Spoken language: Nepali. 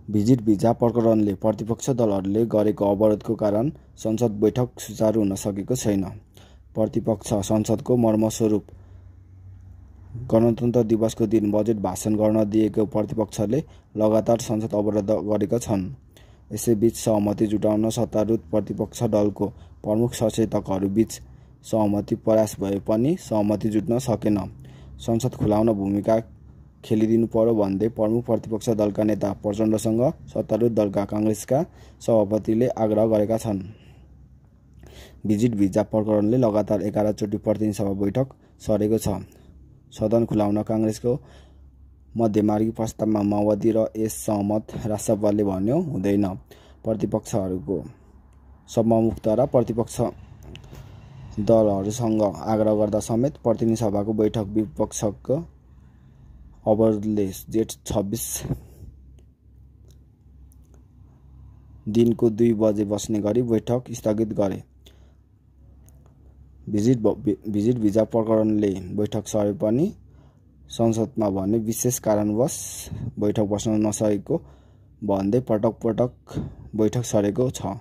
भिजिट भिजा प्रकरणले प्रतिपक्ष दलहरूले गरेको अवरोधको कारण संसद बैठक सुचारू हुन सकेको छैन। प्रतिपक्ष संसदको मर्मस्वरूप गणतन्त्र दिवसको दिन बजेट भाषण गर्न दिएको प्रतिपक्षले लगातार संसद अवरोध गरेका छन्। यसैबीच सहमति जुटाउन सत्तारूढ प्रतिपक्ष दलको प्रमुख सचेतकहरूबीच सहमति प्रयास भए पनि सहमति जुट्न सकेन। संसद खुलाउन भूमिका खेलिदिनु पर्यो भन्दै प्रमुख प्रतिपक्ष दलका नेता प्रचण्डसँग सत्तारूढ दलका कांग्रेसका सभापतिले आग्रह गरेका छन्। भिजिट भिजा प्रकरणले लगातार 11 चोटि प्रतिनिधि सभा बैठक सरेको छ। सदन खुलाउन कांग्रेसको मध्यमार्गी प्रस्तावमा माओवादी र यस सहमत राष्ट्रपालले भन्यो हुँदैन। प्रतिपक्षहरूको सभामुख र प्रतिपक्ष दलहरूसँग आग्रह गर्दा समेत प्रतिनिधि सभाको बैठक विपक्षको अवरोधले जेठ 26 दिनको 2 बजे बस्ने गरी बैठक स्थगित गरे। भिजिट भिजा प्रकरणले बैठक सरे पनि संसदमा भने विशेष कारणवश बैठक बस्न नसकेको भन्दै पटक पटक बैठक सरेको छ।